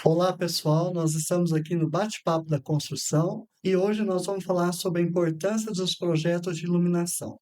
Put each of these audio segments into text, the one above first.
Olá, pessoal. Nós estamos aqui no Bate-Papo da Construção e hoje nós vamos falar sobre a importância dos projetos de iluminação.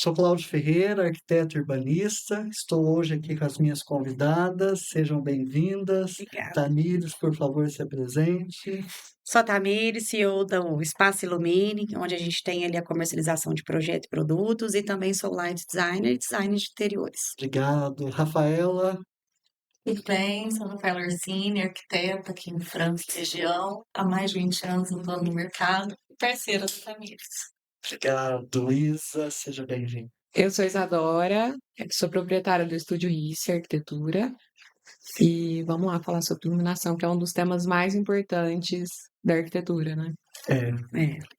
Sou Cláudio Ferreira, arquiteto e urbanista. Estou hoje aqui com as minhas convidadas. Sejam bem-vindas. Obrigada. Tamires, por favor, se apresente. Sou a Tamires, CEO do Espaço Ilumine, onde a gente tem ali a comercialização de projeto e produtos, e também sou light designer e designer de interiores. Obrigado. Rafaela. Tudo bem, sou Rafaela Orsini, arquiteta aqui em Franca, região. Há mais de 20 anos atuando no mercado, e parceira da Tamires. Obrigado. Isa, seja bem-vinda. Eu sou Isadora, sou proprietária do Estúdio Rice Arquitetura e vamos lá falar sobre iluminação, que é um dos temas mais importantes da arquitetura, né? É,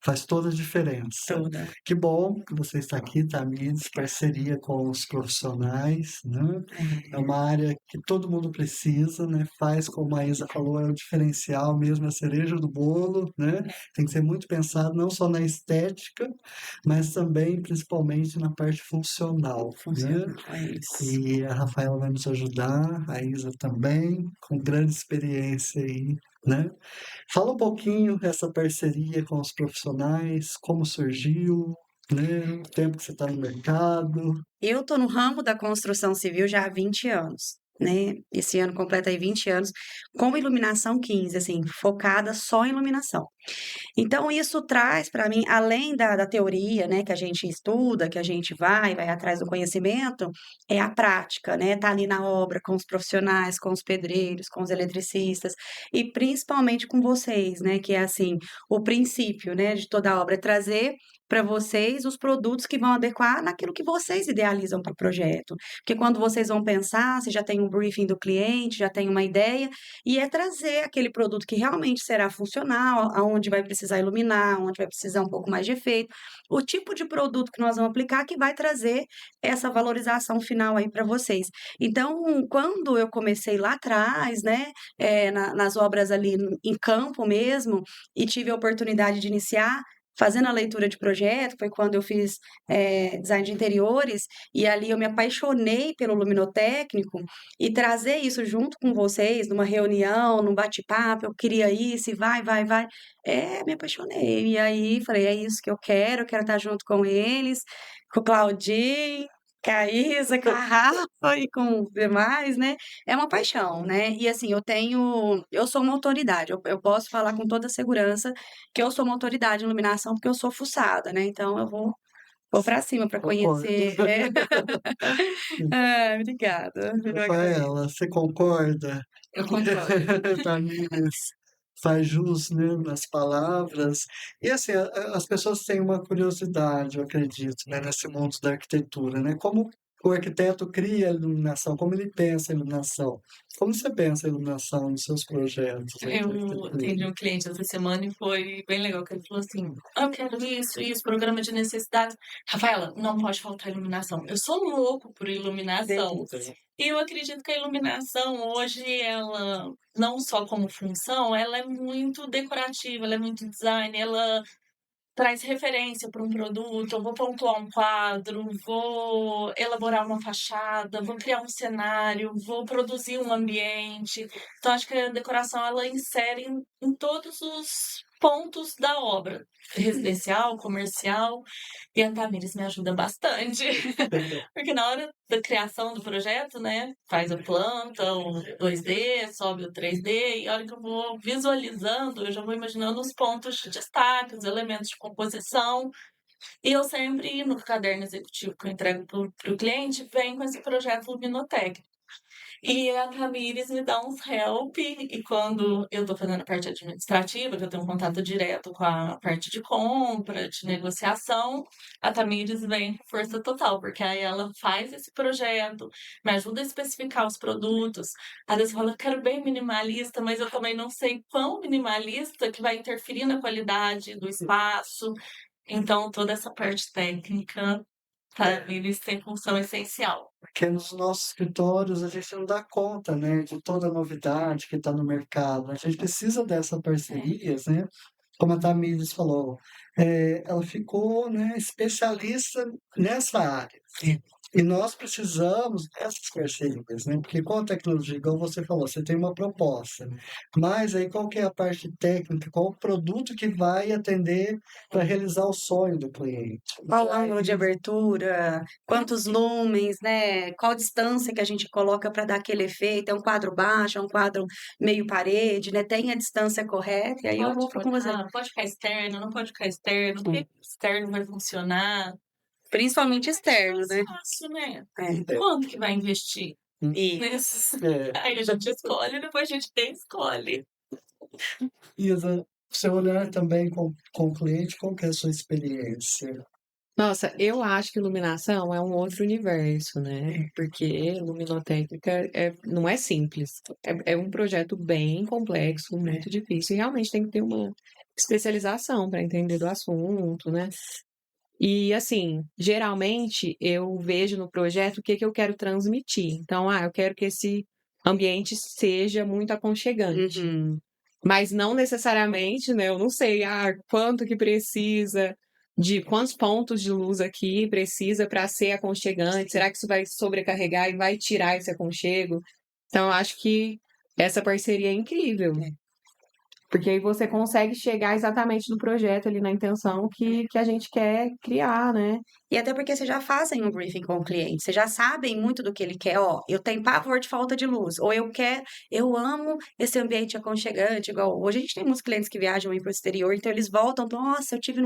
Faz toda a diferença. toda. Que bom que você está aqui, Tamires, parceria com os profissionais, né? É uma área que todo mundo precisa, né? Faz, como a Isa falou, é o diferencial mesmo, a cereja do bolo, né? Tem que ser muito pensado não só na estética, mas também, principalmente, na parte funcional, né? Funciona, é isso. E a Rafaela vai nos ajudar, a Isa também, com grande experiência aí, né? Fala um pouquinho essa parceria com os profissionais, como surgiu, né? O tempo que você está no mercado. Eu estou no ramo da construção civil já há 20 anos, né? Esse ano completa aí 20 anos, com iluminação 15, assim, focada só em iluminação. Então, isso traz para mim, além da teoria, né, que a gente estuda, que a gente vai atrás do conhecimento, é a prática, né? Tá ali na obra com os profissionais, com os pedreiros, com os eletricistas e principalmente com vocês, né? Que é assim, o princípio, né, de toda a obra é trazer para vocês os produtos que vão adequar naquilo que vocês idealizam para o projeto. Porque quando vocês vão pensar, você já tem um briefing do cliente, já tem uma ideia, e é trazer aquele produto que realmente será funcional, aonde vai precisar iluminar, onde vai precisar um pouco mais de efeito, o tipo de produto que nós vamos aplicar que vai trazer essa valorização final aí para vocês. Então, quando eu comecei lá atrás, né, nas obras ali em campo mesmo, e tive a oportunidade de iniciar fazendo a leitura de projeto, foi quando eu fiz design de interiores, e ali eu me apaixonei pelo luminotécnico, e trazer isso junto com vocês, numa reunião, num bate-papo, eu queria isso, e vai, me apaixonei. E aí falei, é isso que eu quero estar junto com eles, com o Claudinho, com a Isa, com a Rafa e com os demais, né? É uma paixão, né? E assim, eu sou uma autoridade, eu posso falar com toda segurança que eu sou uma autoridade em iluminação, porque eu sou fuçada, né? Então eu vou para cima para Concordo. conhecer. Obrigada. Eu agradeço. Rafaela, você concorda? Eu concordo. Tamires faz jus, né, nas palavras. E assim, as pessoas têm uma curiosidade, eu acredito, né, nesse mundo da arquitetura, né? Como o arquiteto cria a iluminação, como ele pensa a iluminação. Como você pensa a iluminação nos seus projetos aí de Eu arquitetura? atendi um cliente essa semana e foi bem legal, que ele falou assim, eu quero isso, programa de necessidades. Rafaela, não pode faltar iluminação. Eu sou louco por iluminação. Delícia. E eu acredito que a iluminação hoje, ela, não só como função, ela é muito decorativa, ela é muito design, ela traz referência para um produto, eu vou pontuar um quadro, vou elaborar uma fachada, vou criar um cenário, vou produzir um ambiente. Então, acho que a decoração ela insere em todos os pontos da obra, residencial, comercial, e a Tamires me ajuda bastante. Porque na hora da criação do projeto, né, faz a planta, o 2D, sobe o 3D, e a hora que eu vou visualizando, eu já vou imaginando os pontos de destaque, os elementos de composição. E eu sempre, no caderno executivo que eu entrego para o cliente, venho com esse projeto luminotécnico. E a Tamires me dá uns help, e quando eu estou fazendo a parte administrativa, que eu tenho um contato direto com a parte de compra, de negociação, a Tamires vem com força total, porque aí ela faz esse projeto, me ajuda a especificar os produtos. Às vezes fala, eu quero bem minimalista, mas eu também não sei quão minimalista que vai interferir na qualidade do espaço. Então, toda essa parte técnica sabe? Eles têm função essencial. Porque nos nossos escritórios a gente não dá conta, né, de toda a novidade que está no mercado. A gente precisa dessas parcerias, né? Como a Tamires falou, ela ficou, né, especialista nessa área. E nós precisamos dessas parcerias, né? Porque com a tecnologia, igual você falou, você tem uma proposta, mas aí qual que é a parte técnica, qual o produto que vai atender para realizar o sonho do cliente? Qual o ângulo de abertura, quantos lumens, né? Qual distância que a gente coloca para dar aquele efeito? É um quadro baixo, é um quadro meio parede, né? Tem a distância correta, e aí eu vou com você. Pode ficar externo, não pode ficar externo, o que externo vai funcionar? Principalmente externo, né? Fácil, né? É. Quanto que vai investir E nesses? É, Aí a gente escolhe, depois a gente tem escolhe. Isa, seu olhar também com o cliente, qual que é a sua experiência? Nossa, eu acho que iluminação é um outro universo, né? Porque luminotécnica não é simples. É um projeto bem complexo, muito difícil, e realmente tem que ter uma especialização para entender do assunto, né? E assim, geralmente eu vejo no projeto o que que eu quero transmitir. Então, eu quero que esse ambiente seja muito aconchegante. uhum. Mas não necessariamente, né? Eu não sei, quanto que precisa, de quantos pontos de luz aqui precisa para ser aconchegante. Será que isso vai sobrecarregar e vai tirar esse aconchego? Então, eu acho que essa parceria é incrível. Porque aí você consegue chegar exatamente no projeto ali, na intenção que a gente quer criar, né? E até porque vocês já fazem um briefing com o cliente, vocês já sabem muito do que ele quer. Ó, eu tenho pavor de falta de luz, ou eu amo esse ambiente aconchegante, igual hoje a gente tem muitos clientes que viajam para o exterior, então eles voltam, nossa, eu tive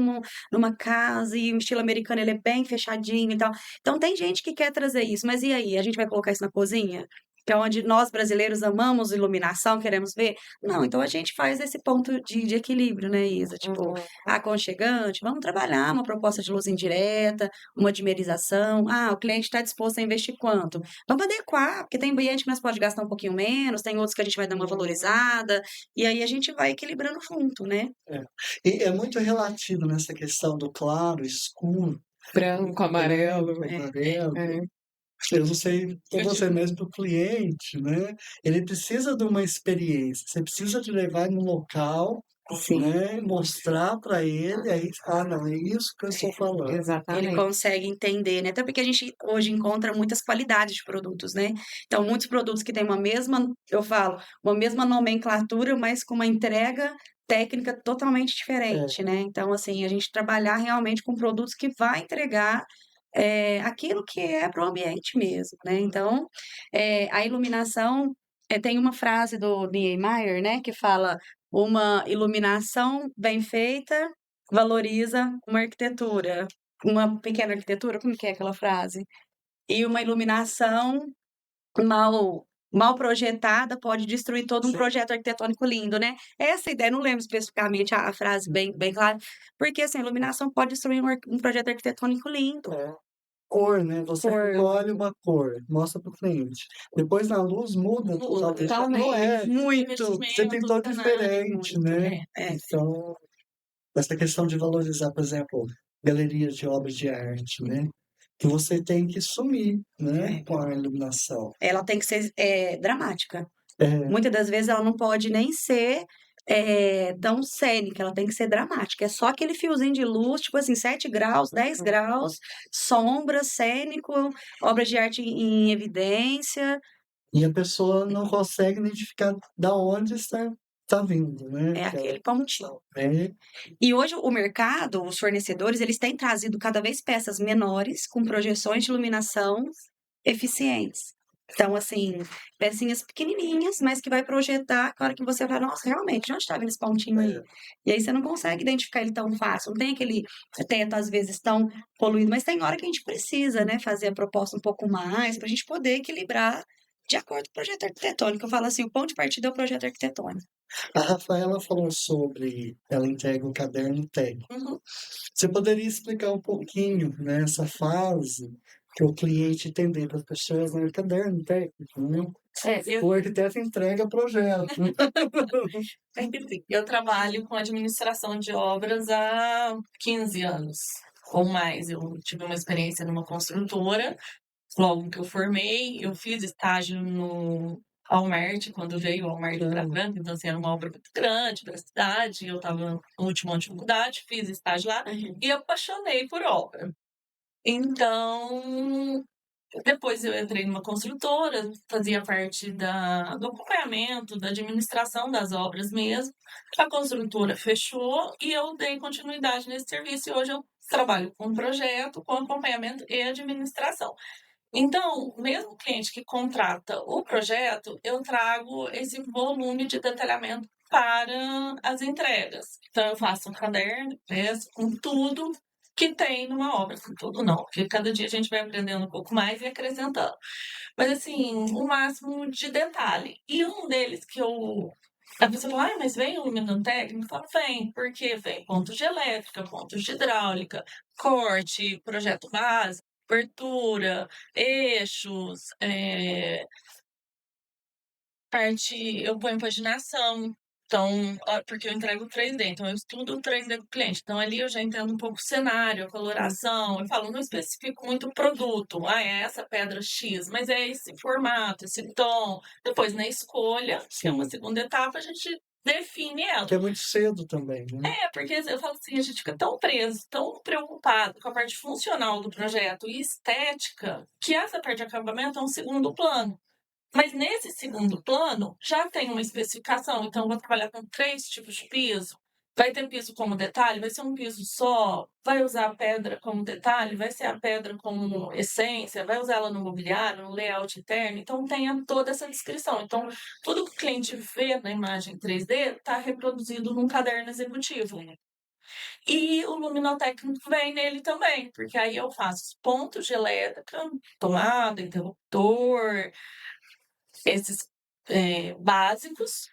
numa casa e o estilo americano ele é bem fechadinho e tal. Então tem gente que quer trazer isso, mas e aí? A gente vai colocar isso na cozinha? Que é onde nós brasileiros amamos iluminação, queremos ver? Não, então a gente faz esse ponto de equilíbrio, né, Isa? Tipo, aconchegante, vamos trabalhar uma proposta de luz indireta, uma dimerização. O cliente está disposto a investir quanto? Vamos adequar, porque tem ambiente que nós pode gastar um pouquinho menos, tem outros que a gente vai dar uma valorizada, e aí a gente vai equilibrando junto, né? E é muito relativo nessa questão do claro, escuro, Branco, amarelo. amarelo. É. Eu não sei com você mesmo, para o cliente, né? Ele precisa de uma experiência. Você precisa de levar no local, Sim. né? Mostrar para ele, aí, não, é isso que eu estou falando. Ele Exatamente. consegue entender, né? Até porque a gente hoje encontra muitas qualidades de produtos, né? Então, muitos produtos que têm uma mesma nomenclatura, mas com uma entrega técnica totalmente diferente, né? Então, assim, a gente trabalhar realmente com produtos que vai entregar aquilo que é para o ambiente mesmo, né? Então, a iluminação, tem uma frase do Niemeyer, né? Que fala, uma iluminação bem feita valoriza uma arquitetura, uma pequena arquitetura, como que é aquela frase? E uma iluminação mal projetada pode destruir todo um Sim. projeto arquitetônico lindo, né? Essa ideia, não lembro especificamente a frase bem clara, porque assim, a iluminação pode destruir um projeto arquitetônico lindo. Cor, né? Você Cor. escolhe uma cor, mostra para o cliente. Depois na luz muda totalmente. totalmente. Não é. Muito. Você pintou diferente, né? Então, essa questão de valorizar, por exemplo, galerias de obras de arte, né? Que você tem que sumir, né? Com a iluminação. Ela tem que ser dramática. É, Muitas das vezes ela não pode nem ser tão cênica, ela tem que ser dramática. É só aquele fiozinho de luz, tipo assim, 7 graus, 10 graus, sombra, cênico, obras de arte em evidência. e a pessoa não consegue identificar da onde está vindo, né? É aquele pontinho. É, E hoje o mercado, os fornecedores, eles têm trazido cada vez peças menores, com projeções de iluminação eficientes. Então, assim, pecinhas pequenininhas, mas que vai projetar, a hora que você vai, nossa, realmente, de onde está vindo esse pontinho aí? E aí você não consegue identificar ele tão fácil, não tem aquele teto, às vezes, tão poluído, mas tem hora que a gente precisa, né, fazer a proposta um pouco mais, para a gente poder equilibrar de acordo com o projeto arquitetônico. Eu falo assim, o ponto de partida é o projeto arquitetônico. A Rafaela falou sobre ela entrega um caderno técnico. Você poderia explicar um pouquinho nessa fase que o cliente entender para as pessoas, né? Caderno técnico, né? O arquiteto entrega projeto. Eu trabalho com administração de obras há 15 anos. ou mais. Eu tive uma experiência numa construtora, logo que eu formei, eu fiz estágio no Walmart, quando veio o Walmart para Franca, então assim, era uma obra muito grande para a cidade, eu estava no último ano de faculdade, fiz estágio lá e apaixonei por obra. Então, depois eu entrei numa construtora, fazia parte do acompanhamento, da administração das obras mesmo. A construtora fechou e eu dei continuidade nesse serviço e hoje eu trabalho com projeto, com acompanhamento e administração. Então, mesmo o cliente que contrata o projeto, eu trago esse volume de detalhamento para as entregas. Então, eu faço um caderno, peço com tudo que tem numa obra, com tudo não, porque cada dia a gente vai aprendendo um pouco mais e acrescentando. Mas, assim, o máximo de detalhe. E um deles que eu. A pessoa fala, mas vem o luminotécnico? Técnico? Eu falo, vem, porque vem pontos de elétrica, pontos de hidráulica, corte, projeto básico, abertura, eixos, parte, eu ponho paginação. Então, porque eu entrego 3D, então eu estudo o 3D do cliente. Então, ali eu já entendo um pouco o cenário, a coloração. Eu falo, não especifico muito o produto. É essa pedra X, mas é esse formato, esse tom. Depois, na escolha, que é uma segunda etapa, a gente define ela. Que é muito cedo também, né? Porque eu falo assim, a gente fica tão preso, tão preocupado com a parte funcional do projeto e estética, que essa parte de acabamento é um segundo plano. Mas nesse segundo plano, já tem uma especificação. Então, eu vou trabalhar com 3 tipos de piso. Vai ter piso como detalhe? Vai ser um piso só? Vai usar a pedra como detalhe? Vai ser a pedra como essência? Vai usar ela no mobiliário, no layout interno? Então, tenha toda essa descrição. Então, tudo que o cliente vê na imagem 3D está reproduzido num caderno executivo. E o luminotécnico vem nele também, porque aí eu faço os pontos de elétrica, tomada, interruptor, esses básicos,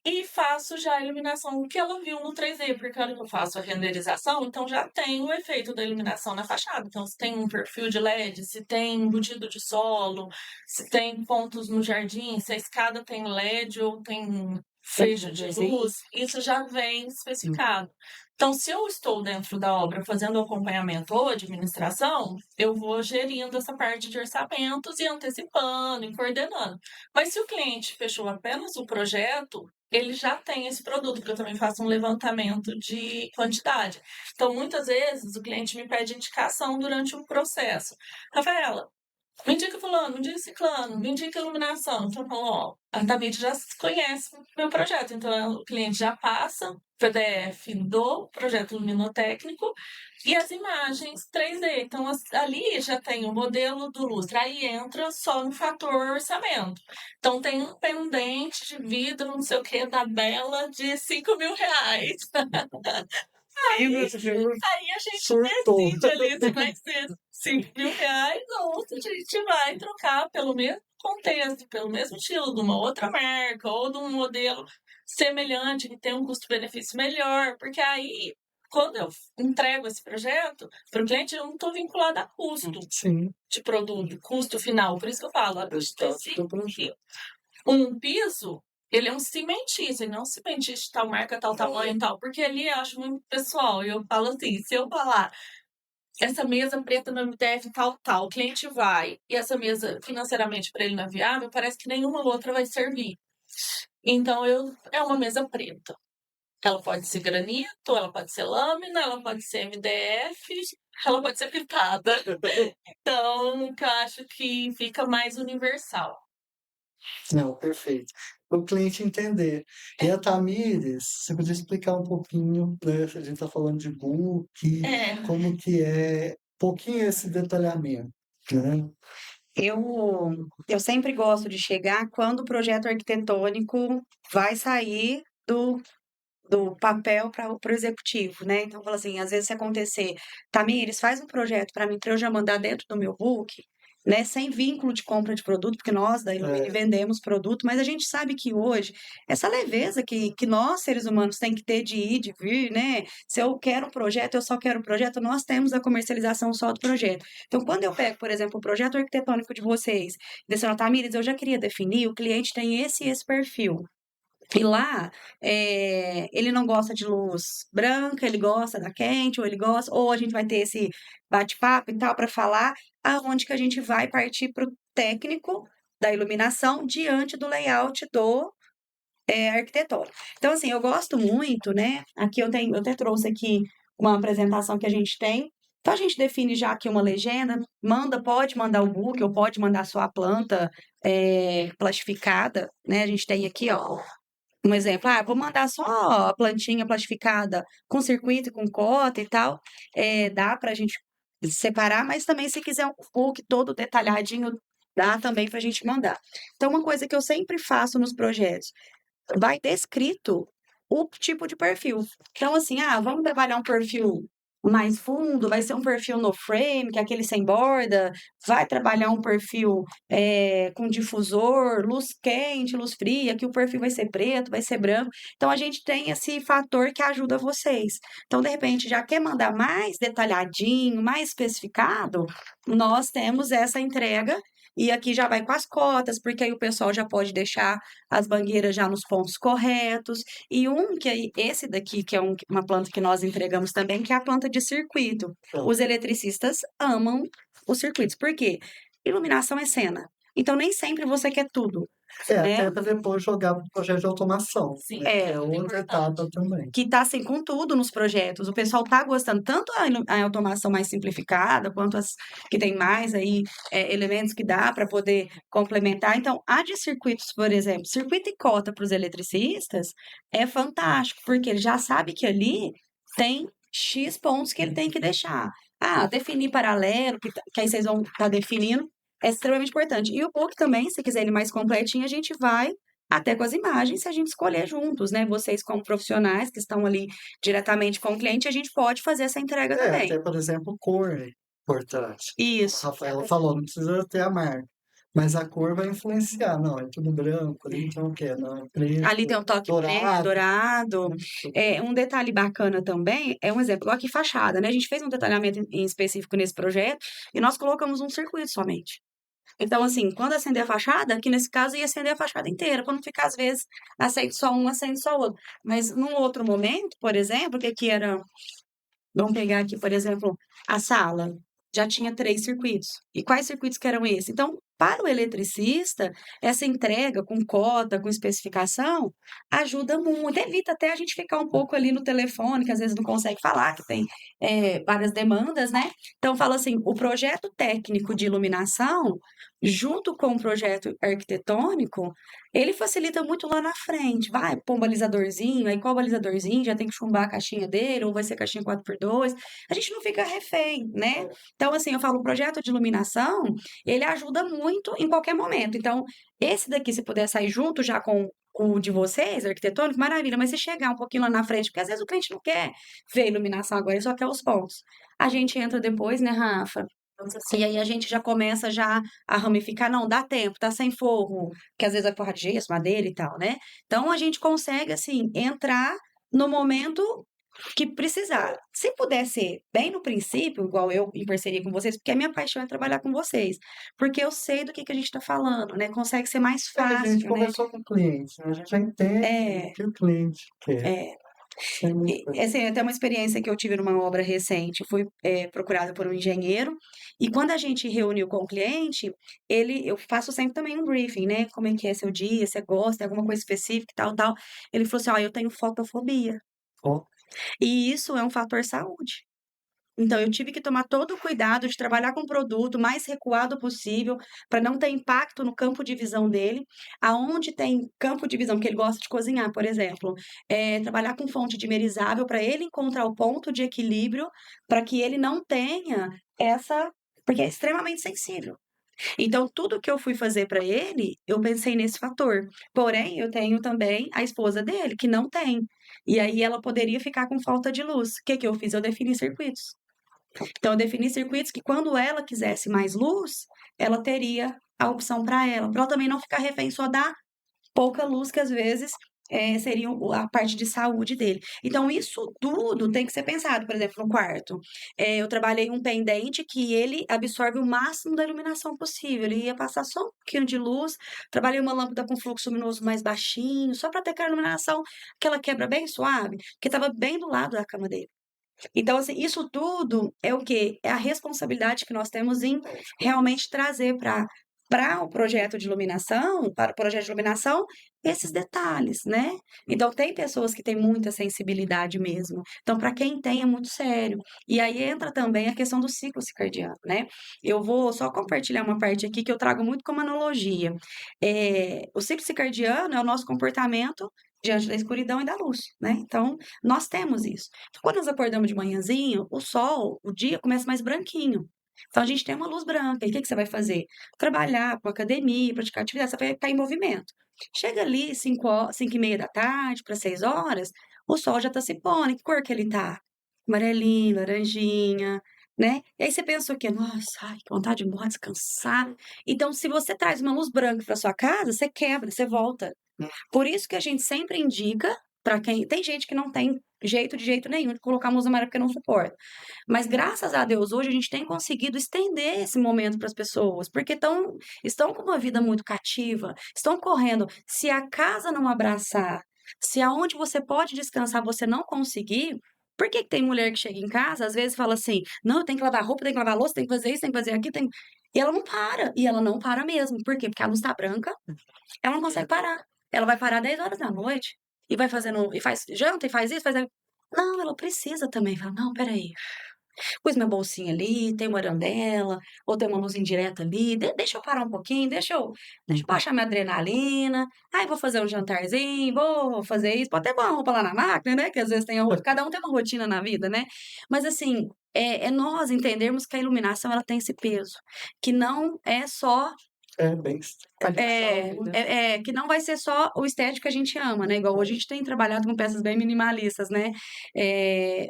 e faço já a iluminação que ela viu no 3D, porque a hora que eu faço a renderização, então já tem o efeito da iluminação na fachada. Então, se tem um perfil de LED, se tem embutido de solo, se tem pontos no jardim, se a escada tem LED ou tem feixe de luz, isso já vem especificado. Então, se eu estou dentro da obra fazendo acompanhamento ou administração, eu vou gerindo essa parte de orçamentos e antecipando e coordenando. Mas se o cliente fechou apenas o projeto, ele já tem esse produto, porque eu também faço um levantamento de quantidade. Então, muitas vezes, o cliente me pede indicação durante o processo. Rafaela, me indica fulano, me indica ciclano, me indica iluminação. Então, eu falo, ó, a Tamires já conhece o meu projeto. Então, o cliente já passa o PDF do projeto luminotécnico e as imagens 3D. Então, ali já tem o modelo do lustre. Aí entra só no fator orçamento. Então, tem um pendente de vidro, não sei o que, da Bela, de 5 mil reais. Aí a gente Surtou. decide ali se vai ser 5 mil reais ou se a gente vai trocar pelo mesmo contexto, pelo mesmo estilo, de uma outra marca ou de um modelo semelhante que tem um custo-benefício melhor, porque aí, quando eu entrego esse projeto para o cliente, eu não estou vinculada a custo Sim. de produto, custo final. Por isso que eu falo, Do projeto. um piso, ele é um cimentista, ele não é um cimentista de tal marca, tal tamanho e tal, porque ali eu acho muito pessoal. E eu falo assim, se eu falar essa mesa preta no MDF tal, o cliente vai, e essa mesa financeiramente para ele não é viável, parece que nenhuma outra vai servir. Então, é uma mesa preta. Ela pode ser granito, ela pode ser lâmina, ela pode ser MDF, ela pode ser pintada. Então, eu acho que fica mais universal. Não, perfeito. Para o cliente entender. E a Tamires, você podia explicar um pouquinho, né? A gente está falando de book, como que é, um pouquinho esse detalhamento, né? Eu sempre gosto de chegar quando o projeto arquitetônico vai sair do papel para o executivo, né? Então, fala assim, às vezes se acontecer, Tamires, faz um projeto para mim, para eu já mandar dentro do meu book, né? Sem vínculo de compra de produto, porque nós da Illumine vendemos produto, mas a gente sabe que hoje, essa leveza que nós, seres humanos, tem que ter de ir, de vir, né? Se eu quero um projeto, eu só quero um projeto, nós temos a comercialização só do projeto. Então, quando eu pego, por exemplo, o projeto arquitetônico de vocês, desse Tamires, eu já queria definir, o cliente tem esse e esse perfil. E lá, ele não gosta de luz branca, ele gosta da quente, ou a gente vai ter esse bate-papo e tal para falar aonde que a gente vai partir para o técnico da iluminação diante do layout do arquitetônico. Então, assim, eu gosto muito, né? Aqui eu até trouxe aqui uma apresentação que a gente tem. Então, a gente define já aqui uma legenda, pode mandar o book, ou pode mandar só a planta plastificada, né? A gente tem aqui, ó, um exemplo. Vou mandar só a plantinha plastificada com circuito e com cota e tal. Dá para a gente separar, mas também se quiser um book todo detalhadinho, dá também para a gente mandar. Então, uma coisa que eu sempre faço nos projetos, vai descrito o tipo de perfil. Então, assim, vamos trabalhar um perfil mais fundo, vai ser um perfil no frame, que é aquele sem borda, vai trabalhar um perfil com difusor, luz quente, luz fria, que o perfil vai ser preto, vai ser branco. Então, a gente tem esse fator que ajuda vocês. Então, de repente, já quer mandar mais detalhadinho, mais especificado, nós temos essa entrega. E aqui já vai com as cotas, porque aí o pessoal já pode deixar as mangueiras já nos pontos corretos. E esse daqui, que é uma planta que nós entregamos também, que é a planta de circuito. Os eletricistas amam os circuitos. Por quê? Iluminação é cena. Então, nem sempre você quer tudo. Até para depois jogar para o projeto de automação, Sim, né? Que é outra etapa também. Que está assim com tudo nos projetos. O pessoal está gostando tanto a automação mais simplificada, quanto as que tem mais aí elementos que dá para poder complementar. Então, a de circuitos, por exemplo, circuito e cota para os eletricistas é fantástico, porque ele já sabe que ali tem X pontos que ele tem que deixar. Definir paralelo, que aí vocês vão estar definindo, é extremamente importante. E o book também, se quiser ele mais completinho, a gente vai até com as imagens, se a gente escolher juntos, né? Vocês, como profissionais que estão ali diretamente com o cliente, a gente pode fazer essa entrega também. Até, por exemplo, cor é importante. A Isso. Rafaela falou, não precisa ter a marca, mas a cor vai influenciar. Não, é tudo branco, ali então o quê? Não, é preto, Ali tem um toque preto, dourado. Um detalhe bacana também é um exemplo, aqui fachada, né? A gente fez um detalhamento em específico nesse projeto e nós colocamos um circuito somente. Então, assim, quando acender a fachada, aqui nesse caso ia acender a fachada inteira, para não ficar, às vezes, acende só um, acende só o outro. Mas num outro momento, por exemplo, que aqui era. Vamos pegar aqui, por exemplo, a sala. Já tinha 3 circuitos. E quais circuitos que eram esses? Então, para o eletricista, essa entrega com cota, com especificação, ajuda muito. Evita até a gente ficar um pouco ali no telefone, que às vezes não consegue falar, que tem várias demandas, né? Então, fala assim, o projeto técnico de iluminação, junto com o projeto arquitetônico, ele facilita muito lá na frente. Vai pôr um balizadorzinho, aí qual balizadorzinho? Já tem que chumbar a caixinha dele, ou vai ser caixinha 4x2. A gente não fica refém, né? Então, assim, eu falo, o projeto de iluminação, ele ajuda muito em qualquer momento. Então, esse daqui, se puder sair junto já com o de vocês, arquitetônico, maravilha. Mas se chegar um pouquinho lá na frente, porque às vezes o cliente não quer ver a iluminação agora, ele só quer os pontos. A gente entra depois, né, Rafa? E aí a gente já começa já a ramificar, não, dá tempo, tá sem forro, que às vezes vai forrar de gesso, madeira e tal, né? Então a gente consegue, assim, entrar no momento que precisar. Se puder ser bem no princípio, igual eu em parceria com vocês, porque a minha paixão é trabalhar com vocês, porque eu sei do que a gente está falando, né? Consegue ser mais A fácil, gente né? conversou com o cliente, né? A gente já entende o que o cliente quer. Isso é muito Essa é até uma experiência que eu tive numa obra recente. Fui procurada por um engenheiro, e quando a gente reuniu com o cliente, eu faço sempre também um briefing, né? Como é que é seu dia, você gosta, tem alguma coisa específica e tal, tal. Ele falou assim: eu tenho fotofobia. bom. E isso é um fator saúde. Então, eu tive que tomar todo o cuidado de trabalhar com o produto mais recuado possível, para não ter impacto no campo de visão dele. Aonde tem campo de visão, porque ele gosta de cozinhar, por exemplo, trabalhar com fonte dimerizável para ele encontrar o ponto de equilíbrio, para que ele não tenha essa. Porque é extremamente sensível. Então, tudo que eu fui fazer para ele, eu pensei nesse fator. Porém, eu tenho também a esposa dele, que não tem. E aí ela poderia ficar com falta de luz. O que que eu fiz? Eu defini circuitos. Então, eu defini circuitos que, quando ela quisesse mais luz, ela teria a opção para ela também não ficar refém só da pouca luz que às vezes seria a parte de saúde dele. Então, isso tudo tem que ser pensado. Por exemplo, no quarto, eu trabalhei um pendente que ele absorve o máximo da iluminação possível. Ele ia passar só um pouquinho de luz. Trabalhei uma lâmpada com fluxo luminoso mais baixinho, só para ter aquela iluminação, aquela quebra bem suave, que estava bem do lado da cama dele. Então, assim, isso tudo é o quê? É a responsabilidade que nós temos em realmente trazer para o projeto de iluminação, para o projeto de iluminação, esses detalhes, né? Então, tem pessoas que têm muita sensibilidade mesmo. Então, para quem tem, é muito sério. E aí entra também a questão do ciclo circadiano, né? Eu vou só compartilhar uma parte aqui que eu trago muito como analogia. O ciclo circadiano é o nosso comportamento diante da escuridão e da luz, né? Então, nós temos isso. Então, quando nós acordamos de manhãzinho, o sol, o dia começa mais branquinho. Então, a gente tem uma luz branca. E o que você vai fazer? Trabalhar, para academia, praticar atividade, você vai estar em movimento. Chega ali, 5h30 da tarde, para 6 horas, o sol já está se pondo. Que cor que ele tá? Amarelinho, laranjinha, né? E aí você pensa o quê? Nossa, ai, que vontade de morrer, descansar. Então, se você traz uma luz branca para sua casa, você quebra, você volta. Por isso que a gente sempre indica para quem. Tem gente que não tem jeito de jeito nenhum de colocar luz amarela porque não suporta. Mas graças a Deus, hoje a gente tem conseguido estender esse momento para as pessoas, porque estão com uma vida muito cativa, estão correndo. Se a casa não abraçar, se aonde você pode descansar você não conseguir. Por que tem mulher que chega em casa, às vezes fala assim: não, eu tenho que lavar roupa, tenho que lavar louça, tenho que fazer isso, tenho que fazer aquilo, tem. E ela não para. E ela não para mesmo. Por quê? Porque a luz está branca, ela não consegue parar. Ela vai parar 10 horas da noite e vai fazendo, e faz janta, e faz isso, faz aquilo. Não, ela precisa também. Fala, não, peraí. Pus minha bolsinha ali, tem uma arandela, ou tem uma luz indireta ali. Deixa eu parar um pouquinho, deixa eu baixar minha adrenalina. Aí vou fazer um jantarzinho, vou fazer isso. Pode até pôr uma roupa lá na máquina, né? Que às vezes cada um tem uma rotina na vida, né? Mas assim, é nós entendermos que a iluminação ela tem esse peso. Que não é só Bem. que não vai ser só o estético que a gente ama, né? Igual hoje a gente tem trabalhado com peças bem minimalistas, né?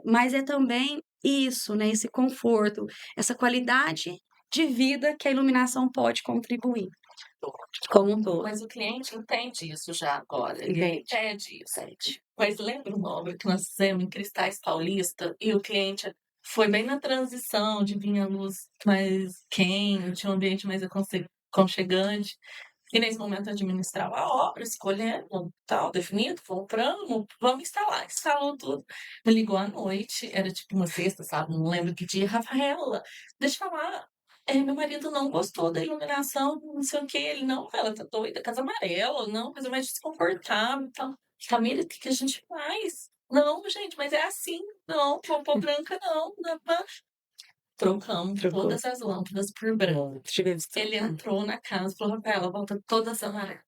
Mas é também isso, né? Esse conforto, essa qualidade de vida que a iluminação pode contribuir. Como um todo. Mas o cliente entende isso já agora. Ele Entende. entende isso. Mas lembra uma obra que nós fizemos em Cristais Paulista e o cliente foi bem na transição de vir a luz mais quente, um ambiente mais aconchegante. E nesse momento administrava a obra, escolhendo, tal, definido, compramos, vamos instalar. Instalou tudo. Me ligou à noite, era tipo uma sexta, sabe? Não lembro que dia. Rafaela, deixa eu falar. Meu marido não gostou da iluminação, não sei o que. Ele, não, ela tá doida, casa amarela, não, coisa mais desconfortável e tal. Camila, o que a gente faz? Não, gente, mas é assim. Não, vou pôr branca, não. Trocamos todas as lâmpadas por branco. Ele entrou na casa e falou, Rafaela, volta todas amarelas.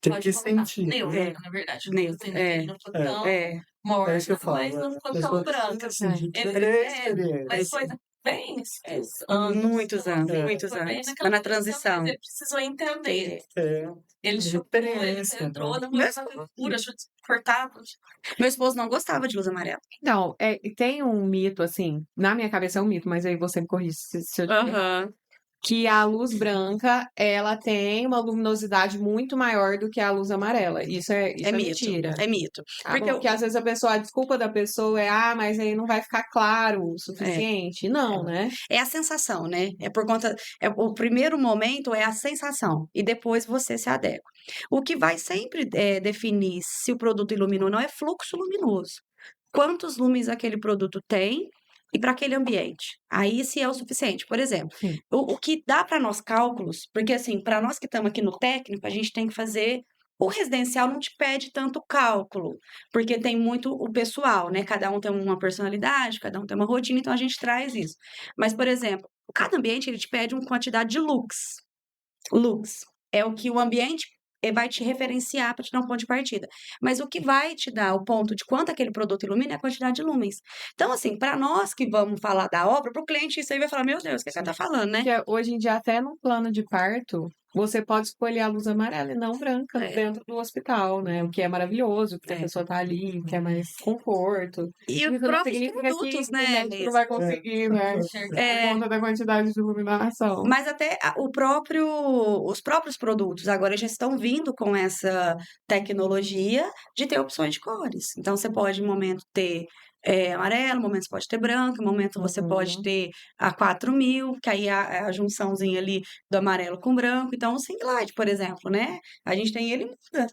Tem Pode que voltar. sentir. Neutra, na verdade. Neutra, Ele não ficou tão É isso que morta, eu falo. mas não ficou Mas tão você branca. assim, de Ele- três mas experiências. coisa bem nesses anos. Muitos anos, Foi muitos bem anos. naquela Tá na transição, mas transição. ele precisou entender. É. Ele chocou, ele Experiência, entrou né? na loucura, achou desconfortável. Meu esposo não gostava de luz amarela. Então, tem um mito, assim, na minha cabeça é um mito, mas aí você me corrige se eu tiver. Que a luz branca, ela tem uma luminosidade muito maior do que a luz amarela. Isso é É mito. mentira. É mito. Tá? Porque às vezes a desculpa da pessoa é, mas aí não vai ficar claro o suficiente. Não, né? É a sensação, né? É por conta. O primeiro momento é a sensação. E depois você se adequa. O que vai sempre definir se o produto ilumina ou não é fluxo luminoso. Quantos lumens aquele produto tem e para aquele ambiente. Aí se é o suficiente. Por exemplo, Sim. o que dá para nós cálculos, porque assim, para nós que estamos aqui no técnico, a gente tem que fazer. O residencial não te pede tanto cálculo, porque tem muito o pessoal, né? Cada um tem uma personalidade, cada um tem uma rotina, então a gente traz isso. Mas, por exemplo, cada ambiente ele te pede uma quantidade de lux. Lux é o que o ambiente vai te referenciar para te dar um ponto de partida. Mas o que vai te dar o ponto de quanto aquele produto ilumina é a quantidade de lumens. Então, assim, para nós que vamos falar da obra, para o cliente isso aí vai falar, meu Deus, o que ela tá falando, né? Porque hoje em dia, até no plano de parto, você pode escolher a luz amarela e não branca É. dentro do hospital, né? O que é maravilhoso, porque a É. pessoa tá ali, quer mais conforto. E Isso os não próprios significa produtos, que o né, médico não vai conseguir, né? Por É, conta da quantidade de iluminação. mas até os próprios produtos agora já estão vindo com essa tecnologia de ter opções de cores. Então, você pode, em um momento, ter amarelo, em um momento você pode ter branco, em um momento você pode Uhum. ter a 4000, que aí é a junçãozinha ali do amarelo com branco. Então, o Sing Light, por exemplo, né? A gente tem ele muda.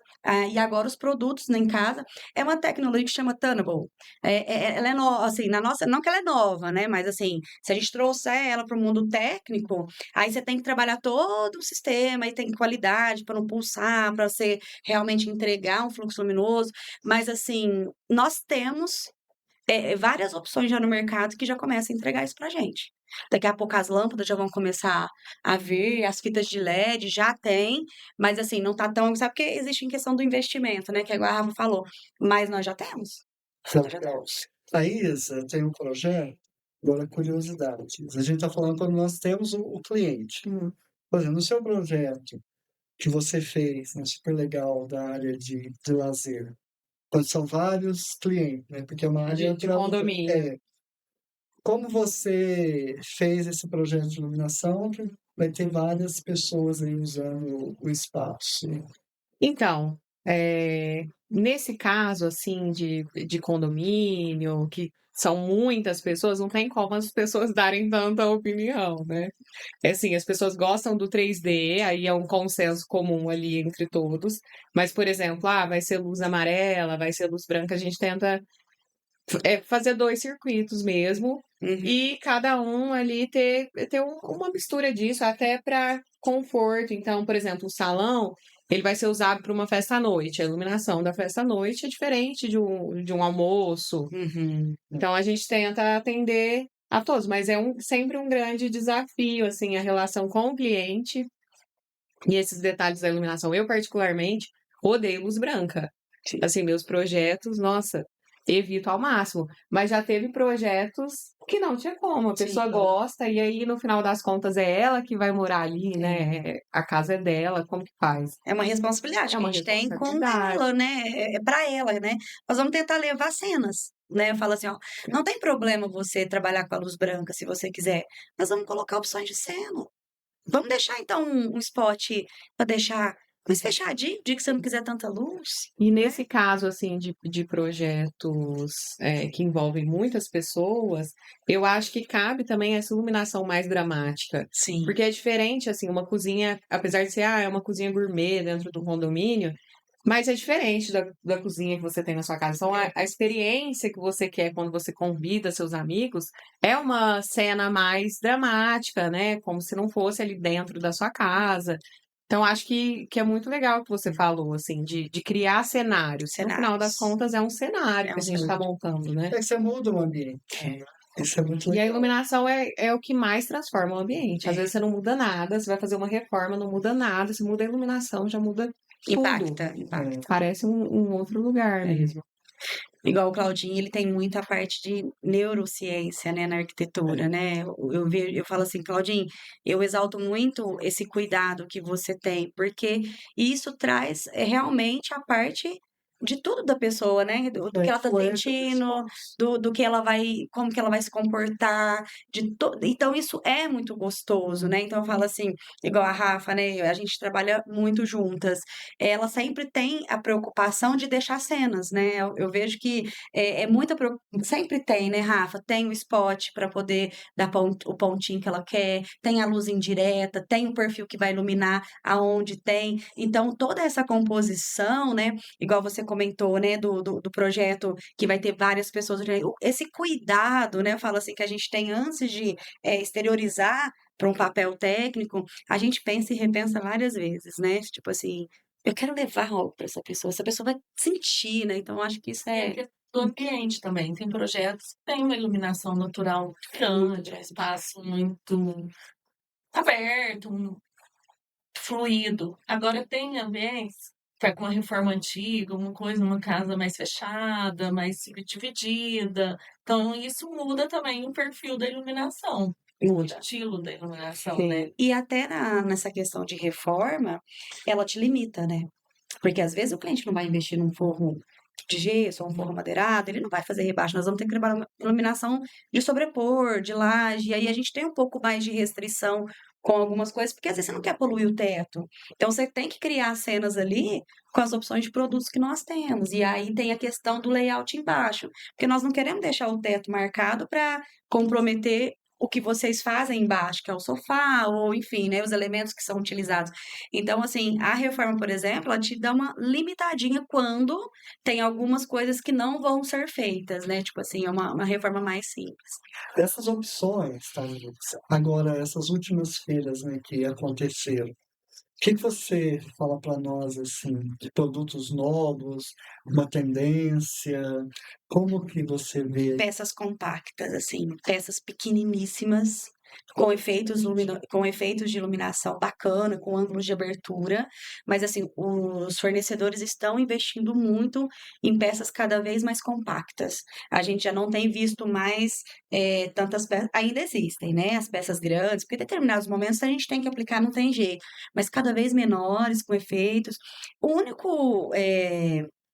E agora os produtos né, em casa é uma tecnologia que chama Tunnable. Ela é nova, assim, na nossa, não que ela é nova, né? Mas assim, se a gente trouxer ela para o mundo técnico, aí você tem que trabalhar todo o sistema e tem qualidade para não pulsar, para você realmente entregar um fluxo luminoso. Mas assim, nós temos várias opções já no mercado que já começam a entregar isso para gente. Daqui a pouco as lâmpadas já vão começar a vir, as fitas de LED já tem, mas assim, não tá tão. Sabe porque existe em questão do investimento, né? Que igual a Rafa falou. Mas nós já temos. Nós já temos. A ISA tem um projeto, agora curiosidade. A gente está falando quando nós temos o cliente. Hum. Por exemplo, no seu projeto que você fez, né, super legal da área de lazer, quando são vários clientes, né? Porque é uma área De para condomínio. como você fez esse projeto de iluminação que vai ter várias pessoas aí usando o espaço. Então, nesse caso, assim, de condomínio, que são muitas pessoas, não tem como as pessoas darem tanta opinião, né? É assim, as pessoas gostam do 3D, aí é um consenso comum ali entre todos. Mas, por exemplo, vai ser luz amarela, vai ser luz branca, a gente tenta fazer 2 circuitos mesmo, Uhum. e cada um ali ter uma mistura disso, até para conforto. Então, por exemplo, o salão, ele vai ser usado para uma festa à noite. A iluminação da festa à noite é diferente de um almoço. Uhum. Então, a gente tenta atender a todos, mas é sempre um grande desafio, assim, a relação com o cliente e esses detalhes da iluminação. Eu, particularmente, odeio luz branca. Sim. Assim, meus projetos, nossa, evito ao máximo. Mas já teve projetos que não tinha como. A pessoa Sim. gosta e aí, no final das contas, é ela que vai morar ali, né? A casa é dela, como que faz? É uma responsabilidade É que a uma gente tem com responsabilidade. ela, né? É para ela, né? Nós vamos tentar levar cenas, né? Eu falo assim, ó, não tem problema você trabalhar com a luz branca se você quiser. Nós vamos colocar opções de cena. Vamos deixar então um spot para deixar mais fechadinho, dia que você não quiser tanta luz, E né? nesse caso, assim, de projetos que envolvem muitas pessoas, eu acho que cabe também essa iluminação mais dramática. Sim. Porque é diferente, assim, uma cozinha, apesar de ser, é uma cozinha gourmet dentro do condomínio, mas é diferente da cozinha que você tem na sua casa. Então, a experiência que você quer quando você convida seus amigos é uma cena mais dramática, né? Como se não fosse ali dentro da sua casa. Então, acho que é muito legal o que você falou, assim, de criar cenários. No final das Cenários. contas, é um cenário É que um a gente está cenário. montando, né? É que você muda o ambiente. Isso é muito E a legal. iluminação é o que mais transforma o ambiente. Às vezes você não muda nada, você vai fazer uma reforma, não muda nada, você muda a iluminação, já muda tudo. Impacta. Parece um outro lugar mesmo. Igual o Claudinho, ele tem muita parte de neurociência, né, na arquitetura, né? Eu falo assim, Claudinho, eu exalto muito esse cuidado que você tem, porque isso traz realmente a parte de tudo da pessoa, né? Do que ela tá Influência sentindo, do que ela vai, como que ela vai se comportar, então isso é muito gostoso, né? Então eu falo assim, igual a Rafa, né? A gente trabalha muito juntas. Ela sempre tem a preocupação de deixar cenas, né? Eu vejo que sempre tem, né, Rafa? Tem o spot para poder dar o pontinho que ela quer, tem a luz indireta, tem o perfil que vai iluminar aonde tem. Então, toda essa composição, né? Igual você comentou, né, do projeto que vai ter várias pessoas, né, esse cuidado, né? Eu falo assim, que a gente tem antes de exteriorizar para um papel técnico, a gente pensa e repensa várias vezes, né? Tipo assim, eu quero levar algo para essa pessoa vai sentir, né? Então, eu acho que isso E a questão do ambiente também. Tem projetos que têm uma iluminação natural grande, um espaço muito aberto, fluido. Agora tem ambientes que é com uma reforma antiga, uma coisa, uma casa mais fechada, mais dividida. Então, isso muda também o perfil da iluminação. Muda. estilo da iluminação, Sim. né? E até nessa questão de reforma, ela te limita, né? Porque às vezes o cliente não vai investir num forro de gesso ou um forro madeirado, ele não vai fazer rebaixo. Nós vamos ter que trabalhar uma iluminação de sobrepor, de laje, e aí a gente tem um pouco mais de restrição com algumas coisas, porque às vezes você não quer poluir o teto. Então você tem que criar cenas ali com as opções de produtos que nós temos. E aí tem a questão do layout embaixo, porque nós não queremos deixar o teto marcado para comprometer o que vocês fazem embaixo, que é o sofá, ou enfim, né, os elementos que são utilizados. Então, assim, a reforma, por exemplo, ela te dá uma limitadinha quando tem algumas coisas que não vão ser feitas, né? Tipo assim, é uma reforma mais simples. Dessas opções, tá? Agora, essas últimas feiras, né, que aconteceram, o que você fala para nós, assim, de produtos novos, uma tendência? Como que você vê? Peças compactas, assim, peças pequeniníssimas, com com efeitos de iluminação bacana, com ângulos de abertura, mas assim, os fornecedores estão investindo muito em peças cada vez mais compactas. A gente já não tem visto mais tantas peças, ainda existem, né, as peças grandes, porque em determinados momentos a gente tem que aplicar, não tem jeito, mas cada vez menores, com efeitos. O único,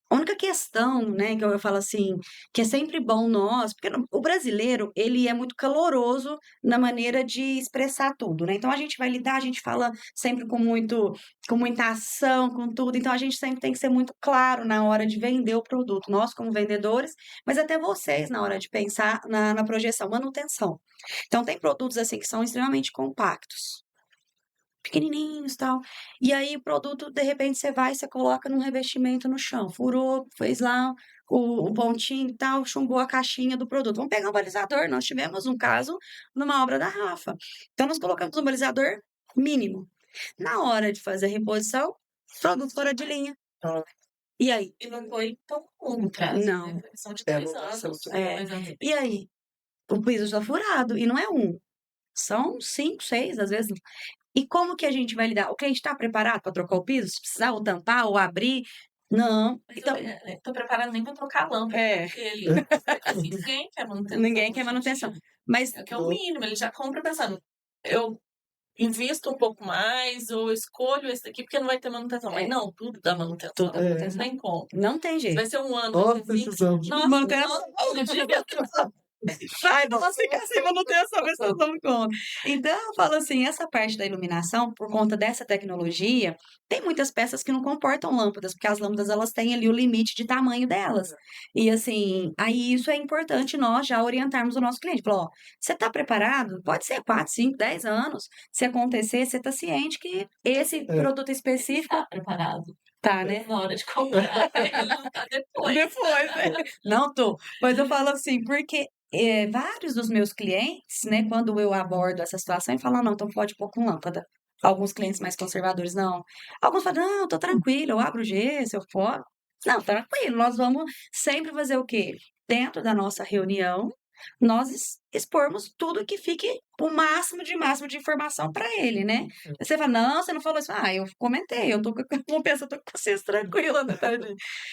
a única questão, né, que eu falo assim, que é sempre bom nós, porque o brasileiro, ele é muito caloroso na maneira de expressar tudo, né? Então a gente vai lidar, a gente fala sempre com muita ação, com tudo. Então a gente sempre tem que ser muito claro na hora de vender o produto, nós como vendedores, mas até vocês na hora de pensar na projeção, manutenção. Então tem produtos assim que são extremamente compactos, pequenininhos, tal. E aí o produto, de repente, você vai, você coloca num revestimento no chão, furou, fez lá o pontinho e tal, chumbou a caixinha do produto. Vamos pegar um balizador. Nós tivemos um caso numa obra da Rafa. Então, nós colocamos um balizador mínimo. Na hora de fazer a reposição, produto fora de linha. Ah, E aí? E não foi tão comum o prazo, Não. né? São de 3 não vai ser anos, muito É. 2 anos. E aí? O piso está furado. E não é um. São 5, 6, às vezes. E como que a gente vai lidar? O cliente está preparado para trocar o piso? Se precisar ou tampar ou abrir? Não. Mas Então, eu tô preparada nem pra trocar a lâmpada, É. porque assim, ninguém quer manutenção. ninguém quer gente. manutenção. Mas É que é o mínimo, ele já compra pensando, eu invisto um pouco mais, ou escolho esse daqui porque não vai ter manutenção. Mas não, tudo dá manutenção. Tudo dá Não manutenção. tem como. não tem Se vai jeito. ser um ano, Nós vai ser 5. precisamos. Nossa, Manutenção. não devia ter. Ai, vamos ficar sem manutenção, mas nós damos conta. Então, eu falo assim, essa parte da iluminação, por conta dessa tecnologia, tem muitas peças que não comportam lâmpadas, porque as lâmpadas, elas têm ali o limite de tamanho delas. E assim, aí isso é importante nós já orientarmos o nosso cliente. Falar, ó, você está preparado? Pode ser 4, 5, 10 anos. Se acontecer, você está ciente que esse produto específico Tá preparado. tá, né? Na hora de comprar, não tá depois. Depois, né? Não tô. Mas eu falo assim, porque vários dos meus clientes, né, quando eu abordo essa situação, falam, não, então pode pôr com lâmpada. Alguns clientes mais conservadores, não. Alguns falam, não, tô tranquilo, eu abro o gesso, eu for. Não, tranquilo, nós vamos sempre fazer o quê? Dentro da nossa reunião, nós expormos tudo que fique o máximo de informação para ele, né? Aí você fala, não, você não falou isso. Ah, eu comentei, eu tô com uma pessoa, tô com vocês tranquila, né?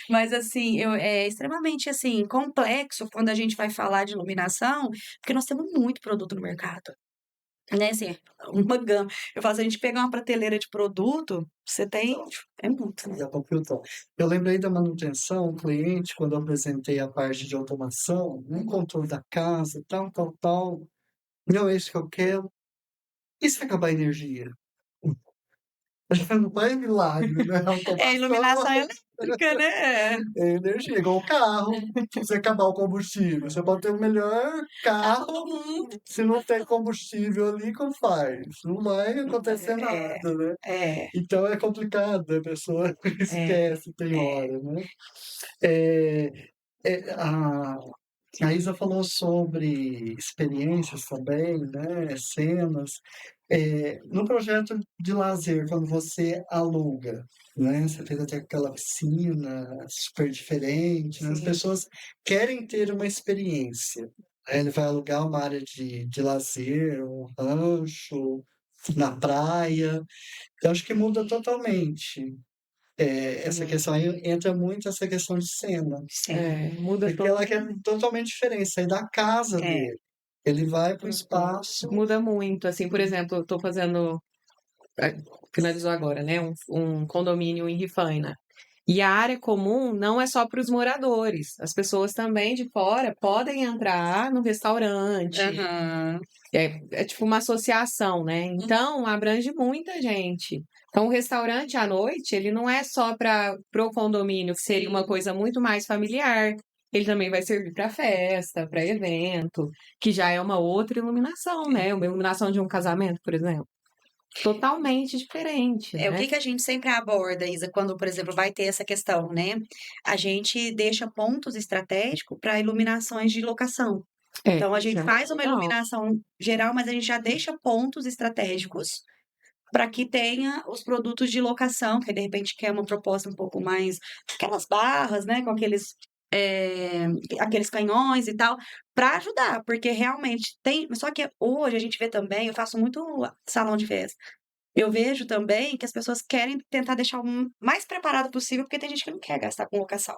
Mas assim, é extremamente assim complexo quando a gente vai falar de iluminação, porque nós temos muito produto no mercado. Né, assim, uma gama. Eu falo, se a gente pegar uma prateleira de produto, você tem, é muito, né? Da computador. Eu lembrei da manutenção, o cliente, quando eu apresentei a parte de automação, um controle da casa, tal, tal, tal. Não é isso que eu quero. E se acabar a energia? Não faz milagre, né? É iluminação Automação elétrica, né? é energia, igual o carro. Se acabar o combustível, você pode ter o melhor carro, se não tem combustível ali, como faz? Não vai acontecer nada, né? É, Então é complicado, a pessoa esquece, tem hora, né? É, a Isa falou sobre experiências também, né? Cenas. No projeto de lazer, quando você aluga, né? Você fez até aquela piscina super diferente, né? As sim. pessoas querem ter uma experiência. Aí ele vai alugar uma área de lazer, um rancho, na praia. Eu acho que muda totalmente. Essa questão aí entra muito essa questão de cena. Sim. É, muda Porque ela quer totalmente. totalmente diferente, sair da casa É. dele. Ele vai para o espaço. Muda muito, assim, por exemplo, eu tô fazendo, finalizou agora, né, um condomínio em Rifaina. E a área comum não é só para os moradores. As pessoas também de fora podem entrar no restaurante. Aham. É tipo uma associação, né? Então, abrange muita gente. Então, o restaurante à noite, ele não é só para o condomínio, que seria uma Sim. coisa muito mais familiar. Ele também vai servir para festa, para evento, que já é uma outra iluminação, né? Uma iluminação de um casamento, por exemplo. Totalmente diferente, O né? que a gente sempre aborda, Isa, quando, por exemplo, vai ter essa questão, né? A gente deixa pontos estratégicos para iluminações de locação. Então, a gente já é faz uma legal. iluminação geral, mas a gente já deixa pontos estratégicos para que tenha os produtos de locação, que de repente quer uma proposta um pouco mais, aquelas barras, né, com aqueles canhões e tal, para ajudar, porque realmente tem. Só que hoje a gente vê também, eu faço muito salão de festa. Eu vejo também que as pessoas querem tentar deixar o mais preparado possível, porque tem gente que não quer gastar com locação.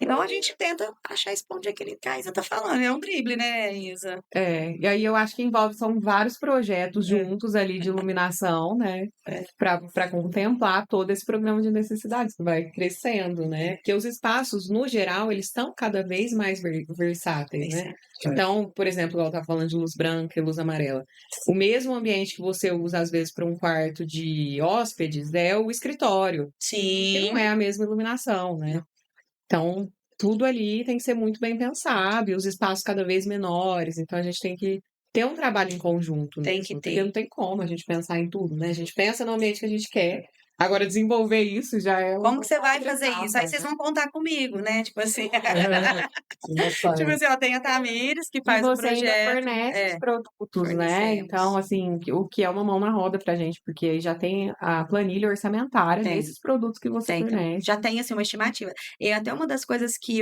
Então a gente tenta achar esse ponto de equilíbrio que a Isa tá falando. É um drible, né, Isa? E aí eu acho que são vários projetos É. juntos ali de iluminação, né? É. Para contemplar todo esse programa de necessidades que vai crescendo, né? Porque os espaços, no geral, eles estão cada vez mais versáteis, né? Então, por exemplo, igual eu tava falando de luz branca e luz amarela. O mesmo ambiente que você usa, às vezes, para um quarto de hóspedes é o escritório, que Sim. não é a mesma iluminação, né? Então, tudo ali tem que ser muito bem pensado, e os espaços cada vez menores. Então, a gente tem que ter um trabalho em conjunto Tem mesmo, que porque ter. não tem como a gente pensar em tudo, né? A gente pensa no ambiente que a gente quer. Agora, desenvolver isso já é Como que você vai outra fazer isso? Aí vocês etapa, vão contar comigo, né? Tipo assim. Não faz. Tipo assim, ó, tem a Tamires que E faz o você ainda projeto. fornece os É, produtos, né? fornecemos. Então, assim, o que é uma mão na roda pra gente, porque aí já tem a planilha orçamentária Tem. desses produtos que você Tem também. fornece. Já tem, assim, uma estimativa. E até uma das coisas que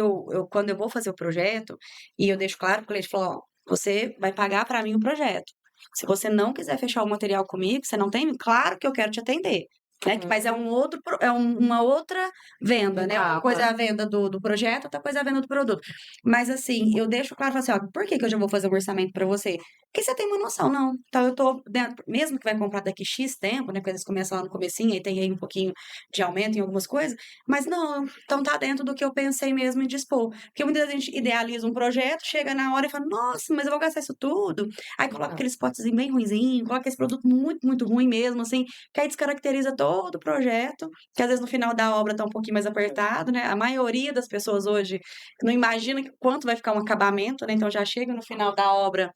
quando eu vou fazer o projeto, e eu deixo claro para o cliente, falo, ó, você vai pagar para mim o projeto. Se você não quiser fechar o material comigo, você não tem, claro que eu quero te atender. Né? Mas é uma outra venda, né? Uma coisa é a venda do projeto, outra coisa é a venda do produto. Mas assim, eu deixo claro, falo assim, ó, por que eu já vou fazer um orçamento para você? Porque você tem uma noção, não. Então eu tô dentro, mesmo que vai comprar daqui X tempo, né? Porque eles começam lá no comecinho, aí tem aí um pouquinho de aumento em algumas coisas, mas não, então tá dentro do que eu pensei mesmo em dispor. Porque muitas vezes a gente idealiza um projeto, chega na hora e fala, nossa, mas eu vou gastar isso tudo. Aí coloca aqueles potezinhos bem ruinzinhos, coloca esse produto muito, muito ruim mesmo, assim, que aí descaracteriza todo o projeto, que às vezes no final da obra tá um pouquinho mais apertado, né? A maioria das pessoas hoje não imagina quanto vai ficar um acabamento, né? Então já chega no final da obra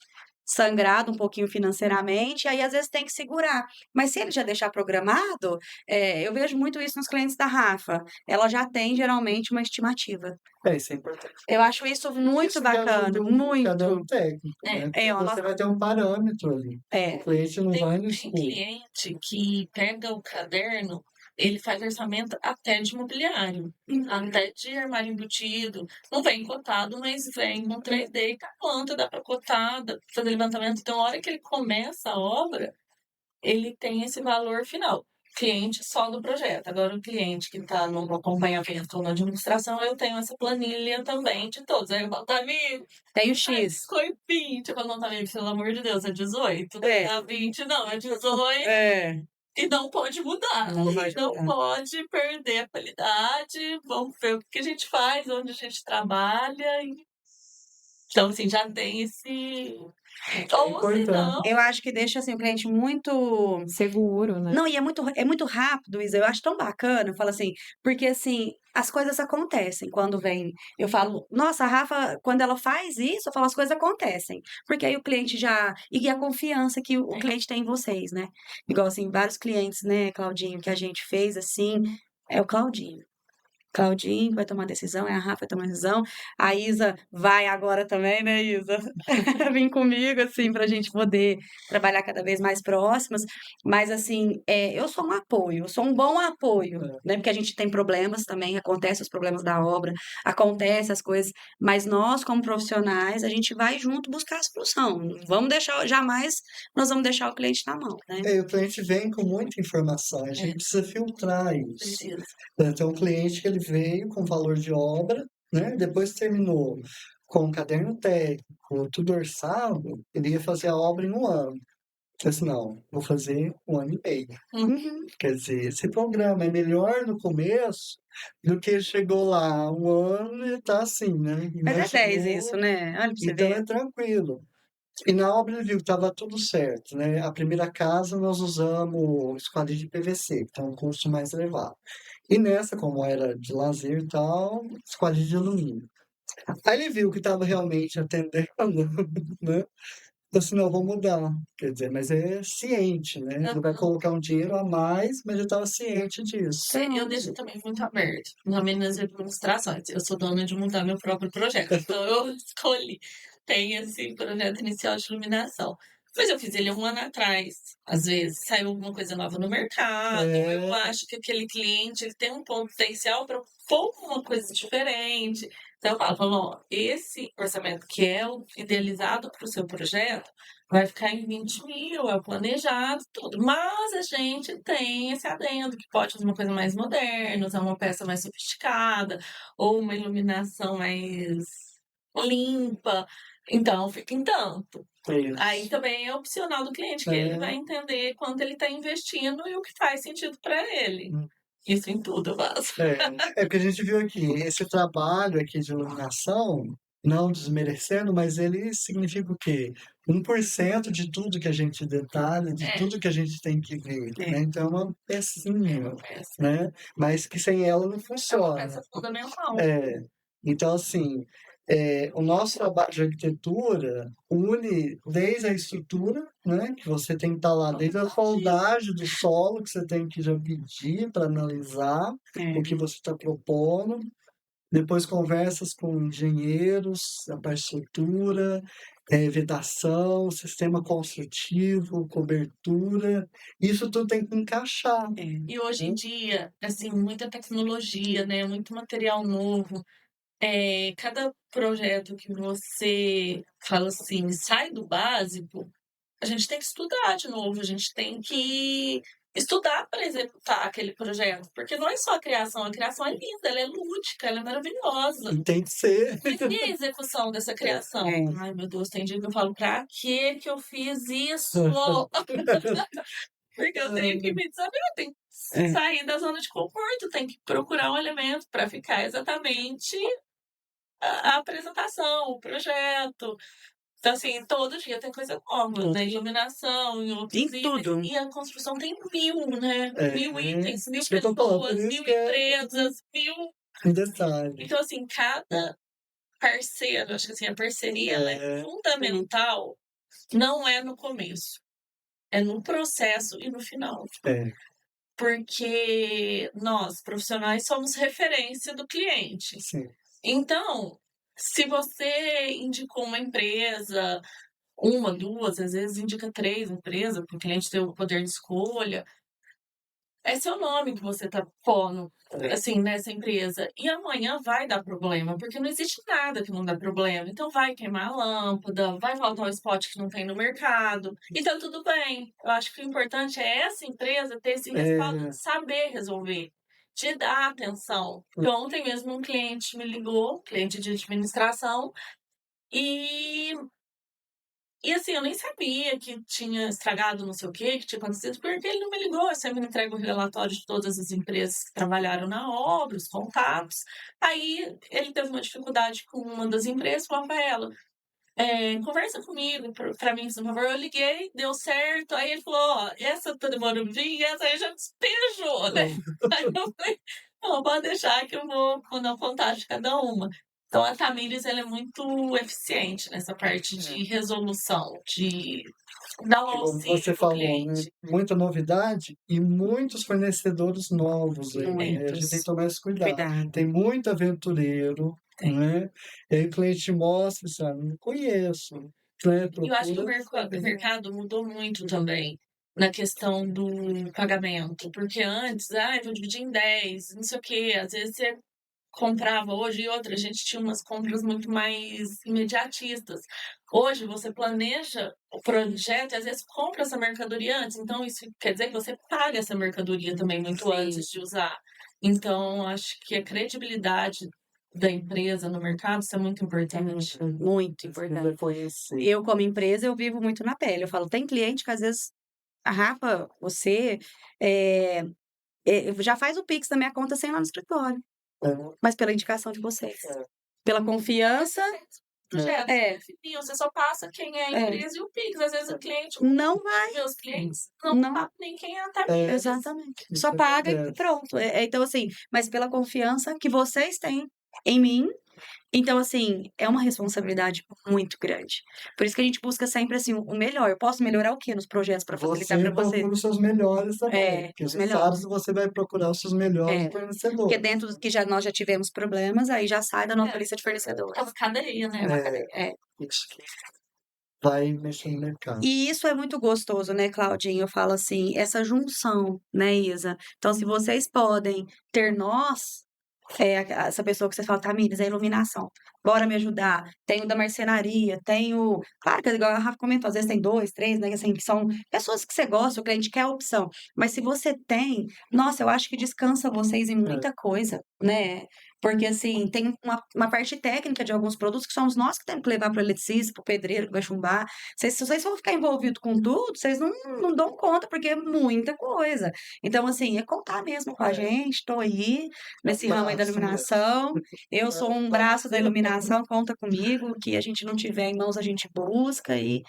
sangrado um pouquinho financeiramente, aí às vezes tem que segurar. Mas se ele já deixar programado, eu vejo muito isso nos clientes da Rafa. Ela já tem geralmente uma estimativa. Isso é importante. Eu acho isso muito Isso bacana, que muito. ajuda o técnico, né? Porque você vai ter um parâmetro ali. O cliente não vai no Tem escuro. cliente que pega o caderno, ele faz orçamento até de mobiliário, até de armário embutido. Não vem cotado, mas vem com 3D e com a planta, dá para cotar, dá pra fazer levantamento. Então, a hora que ele começa a obra, ele tem esse valor final. Cliente só do projeto. Agora, o cliente que está no acompanhamento ou na administração, eu tenho essa planilha também de todos. Aí eu falo, amigo, Tem o X. foi 20. Eu falo, não, amigo, pelo amor de Deus, é 18. É. É 20, não, é 18. É. E não pode mudar. Não pode Não mudar. pode perder a qualidade. Vamos ver o que a gente faz, onde a gente trabalha. Então, assim, já tem esse. Ou se não, Eu acho que deixa assim, o cliente muito. Seguro, né? Não, e é muito rápido, Isa. Eu acho tão bacana. Eu falo assim, porque assim, as coisas acontecem quando vem. Eu falo, nossa, a Rafa, quando ela faz isso, eu falo, as coisas acontecem. Porque aí o cliente já. E a confiança que o cliente tem em vocês, né? Igual assim, vários clientes, né, Claudinho, que a gente fez assim, é o Claudinho. Claudinho vai tomar decisão, a Rafa vai tomar decisão, a Isa vai agora também, né, Isa? Vem comigo, assim, pra gente poder trabalhar cada vez mais próximas, mas, assim, eu sou um apoio, eu sou um bom apoio, né, porque a gente tem problemas também, acontecem os problemas da obra, acontecem as coisas, mas nós, como profissionais, a gente vai junto buscar a solução, não vamos deixar, jamais nós vamos deixar o cliente na mão, né? E o cliente vem com muita informação, a gente precisa filtrar isso. Então, um cliente que ele veio com valor de obra, né? Depois terminou com um caderno técnico, tudo orçado, ele ia fazer a obra em um ano. Eu disse, não, vou fazer 1 ano e meio. Uhum. Quer dizer, esse programa é melhor no começo do que chegou lá 1 ano e tá assim, né? Vai dar 10 Imaginou, isso, né? Olha pra você então ver. é tranquilo. E na obra ele viu que estava tudo certo, né? A primeira casa nós usamos esquadrilha de PVC, que é um custo mais elevado. E nessa, como era de lazer e tal, esquadrilha de alumínio. Aí ele viu que estava realmente atendendo, né? Falou assim, não, vou mudar. Quer dizer, mas é ciente, né? Ele vai Aham. colocar um dinheiro a mais, mas ele estava ciente disso. Eu deixo também muito aberto nas minhas administrações. Eu sou dona de montar meu próprio projeto, então eu escolhi. Tem esse projeto inicial de iluminação. Mas eu fiz ele 1 ano atrás. Às vezes saiu alguma coisa nova no mercado. Eu É, acho que aquele cliente ele tem um potencial para pôr uma coisa diferente. Então eu falo, ó, esse orçamento que é o idealizado para o seu projeto vai ficar em 20 mil, é o planejado, tudo. Mas a gente tem esse adendo que pode fazer uma coisa mais moderna, usar uma peça mais sofisticada, ou uma iluminação mais limpa. Então, fica em tanto. Aí isso. também é opcional do cliente, que ele vai É, entender quanto ele está investindo e o que faz sentido para ele. hum, Isso em tudo, eu faço. é porque a gente viu aqui, esse trabalho aqui de iluminação, não desmerecendo, mas ele significa o quê? 1% de tudo que a gente detalha, de É, tudo que a gente tem que ver, É. né? Então é uma é pecinha, uma peça. né? Mas que sem ela não É uma funciona. peça fundamental. É, então, assim, o nosso trabalho de arquitetura une desde a estrutura, né, que você tem que estar lá, desde a soldagem do solo, que você tem que já pedir para analisar É. o que você está propondo, depois conversas com engenheiros, a parte de estrutura, vedação, sistema construtivo, cobertura, isso tudo tem que encaixar. É. E hoje em Né? dia, assim, muita tecnologia, né? Muito material novo. Cada projeto que você fala assim, sai do básico, a gente tem que estudar de novo, a gente tem que estudar para executar aquele projeto, porque não é só a criação é linda, ela é lúdica, ela é maravilhosa. E tem que ser. Mas e a execução dessa criação? É. Ai, meu Deus, tem dia que eu falo, pra que eu fiz isso? Porque eu tenho que me desafiar, eu tenho que É. sair da zona de conforto, tenho que procurar um elemento para ficar exatamente a apresentação, o projeto. Então, assim, todo dia tem coisa nova, na iluminação, em outros Em itens. tudo. E a construção tem 1000, né? 1000 itens, 1000 Isso que eu tô falando, por pessoas, isso 1000 que é empresas, 1000. um detalhe. Então, assim, cada parceiro, acho que assim, a parceria ela é É, fundamental, não é no começo, é no processo e no final. é, Porque nós, profissionais, somos referência do cliente. sim. Então, se você indicou uma empresa, uma, duas, às vezes indica 3 empresas, para o cliente ter o poder de escolha, é seu nome que você está pondo, assim, nessa empresa. E amanhã vai dar problema, porque não existe nada que não dá problema. Então vai queimar a lâmpada, vai faltar o spot que não tem no mercado. Então tudo bem. Eu acho que o importante é essa empresa ter esse respaldo É, de saber resolver, de dar atenção. Então, ontem mesmo um cliente me ligou, cliente de administração, e assim, eu nem sabia que tinha estragado não sei o quê, que tinha acontecido, porque ele não me ligou. Eu sempre entrego o relatório de todas as empresas que trabalharam na obra, os contatos. Aí ele teve uma dificuldade com uma das empresas, falou, Rafaela, conversa comigo pra mim, por favor. Eu liguei, deu certo. Aí ele falou, ó, essa tá demorando vir, essa aí já despejou, né? Aí eu falei, não, pode deixar que eu vou mandar um contato de cada uma. Então, a Tamires, ela é muito eficiente nessa parte de resolução, de dar um como auxílio você pro falou, né? cliente. Muita novidade e muitos fornecedores novos aí, né? A gente tem que Muitos. tomar esse cuidado. Cuidado. Tem muito aventureiro, Tem. né? E aí o cliente mostra, sabe, não conheço, né? E eu acho que o Procura saber. mercado mudou muito também na questão do pagamento, porque antes, eu vou dividir em 10, não sei o quê, às vezes você comprava hoje e outra, a gente tinha umas compras muito mais imediatistas. Hoje você planeja o projeto e às vezes compra essa mercadoria antes, então isso quer dizer que você paga essa mercadoria também muito Sim. antes de usar. Então, acho que a credibilidade da empresa no mercado, isso é muito importante. Muito importante. Conhecer. Eu, como empresa, eu vivo muito na pele. Eu falo, tem cliente que às vezes, Rafa, você já faz o Pix na minha conta sem ir lá no escritório, mas pela indicação de vocês. Pela confiança, Projeto, É. definir, você só passa quem é a É. empresa e o Pix. Às vezes o cliente, não vai. meus clientes, não Não. sabe nem quem é a Tamires. Exatamente. Isso Só paga e acontece. pronto. Então, assim, mas pela confiança que vocês têm em mim. Então, assim, é uma responsabilidade muito grande. Por isso que a gente busca sempre, assim, o melhor. Eu posso melhorar o quê nos projetos para facilitar Você para você? procura os seus melhores também. Porque os você melhores. sabe que você vai procurar os seus melhores Porque fornecedores. dentro do que nós já tivemos problemas, aí já sai da nossa lista de fornecedores. É uma cadeia, né? Isso que vai mexer no mercado. E isso é muito gostoso, né, Claudinho? Eu falo assim, essa junção, né, Isa? Então, se vocês podem ter nós, essa pessoa que você fala, Tamires, é a iluminação. Bora me ajudar. Tem o da marcenaria, tem o. Claro que, igual a Rafa comentou, às vezes tem 2, 3, né? Assim, que são pessoas que você gosta, o cliente quer a opção. Mas se você tem, nossa, eu acho que descansa vocês em muita coisa, né? Porque, assim, tem uma parte técnica de alguns produtos que somos nós que temos que levar para o eletricista, para o pedreiro que vai chumbar. Se vocês vão ficar envolvidos com tudo, vocês não dão conta, porque é muita coisa. Então, assim, é contar mesmo com a gente. Estou aí nesse ramo aí da Braço iluminação. Eu sou um braço da iluminação, conta comigo. O que a gente não tiver em mãos, a gente busca. E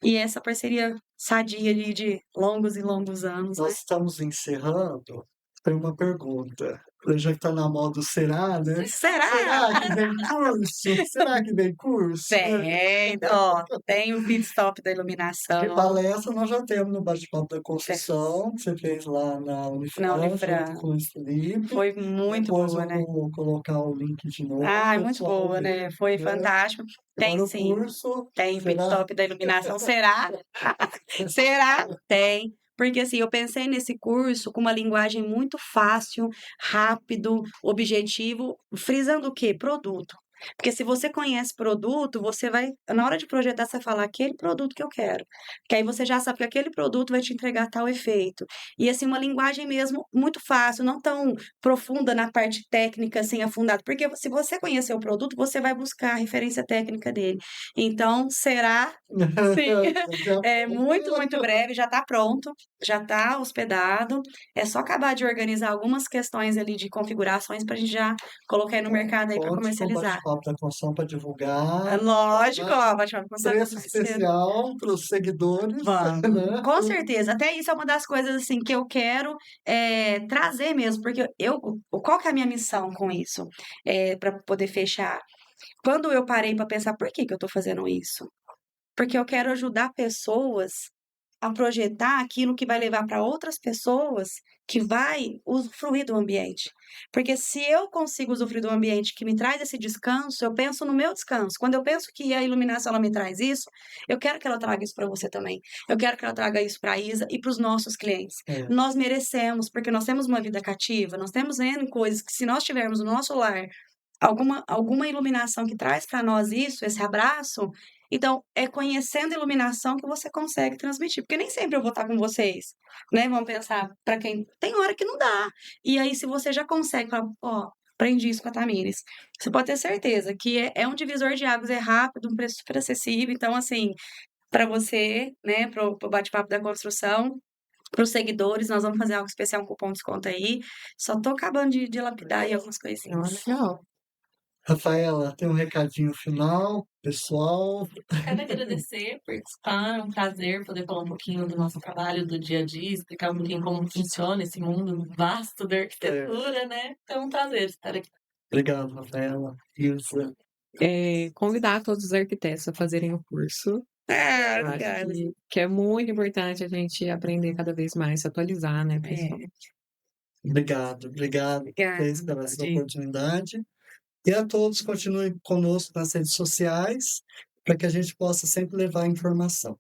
essa parceria sadia ali de longos e longos anos, né? Nós estamos encerrando. Tem uma pergunta. Já que está na moda o será, né? Será? Será que vem curso? Será que vem curso? Tem, ó, tem o pit stop da De iluminação. palestra nós já temos no bate-papo da construção, que você fez lá na Unifran, Unifran. junto com o Felipe. Foi muito Depois boa, eu né? vou colocar o link de novo. Ai, muito pessoal boa, ver, né? Foi fantástico. Tem Agora o sim. curso, Tem o pit será? stop da iluminação. Será? Será? Tem. Porque assim, eu pensei nesse curso com uma linguagem muito fácil, rápido, objetivo, frisando o quê? Produto. Porque se você conhece produto, você vai, na hora de projetar, você vai falar aquele produto que eu quero. Que aí você já sabe que aquele produto vai te entregar tal efeito. E assim, uma linguagem mesmo muito fácil, não tão profunda na parte técnica, assim, afundada. Porque se você conhecer o produto, você vai buscar a referência técnica dele. Então, será? Sim. É muito breve, já está pronto, já está hospedado. É só acabar de organizar algumas questões ali de configurações para a gente já colocar aí no mercado aí para Conte com o comercializar. bate-papo da construção para divulgar. Lógico, ó, bate-papo com Preço especial para os seguidores. Vamos. Né? Com certeza. Até isso é uma das coisas assim que eu quero trazer mesmo, porque qual que é a minha missão com isso? Para poder fechar. Quando eu parei para pensar, por que eu estou fazendo isso? Porque eu quero ajudar pessoas a projetar aquilo que vai levar para outras pessoas que vai usufruir do ambiente. Porque se eu consigo usufruir do ambiente que me traz esse descanso, eu penso no meu descanso. Quando eu penso que a iluminação ela me traz isso, eu quero que ela traga isso para você também. Eu quero que ela traga isso para a Isa e para os nossos clientes. Nós merecemos, porque nós temos uma vida cativa, nós temos N coisas que se nós tivermos no nosso lar alguma iluminação que traz para nós isso, esse abraço, então é conhecendo a iluminação que você consegue transmitir, porque nem sempre eu vou estar com vocês, né? Vamos pensar para quem tem hora que não dá. E aí se você já consegue falar, ó, aprendi isso com a Tamires, você pode ter certeza que é um divisor de águas, é rápido, um preço super acessível, então assim, para você, né, pro bate-papo da construção, para os seguidores, nós vamos fazer algo especial, um cupom de desconto aí. Só tô acabando de lapidar aí algumas coisinhas. Legal. Rafaela, tem um recadinho final, pessoal. Quero agradecer por participar, é um prazer poder falar um pouquinho do nosso trabalho do dia a dia, explicar um pouquinho como funciona esse mundo vasto da arquitetura, né? Então é um prazer estar aqui. Obrigado, Rafaela. Ilza. Convidar todos os arquitetos a fazerem o curso. Eu acho que é muito importante a gente aprender cada vez mais, se atualizar, né, pessoal? Obrigado vocês pela essa oportunidade. E a todos, continuem conosco nas redes sociais, para que a gente possa sempre levar a informação.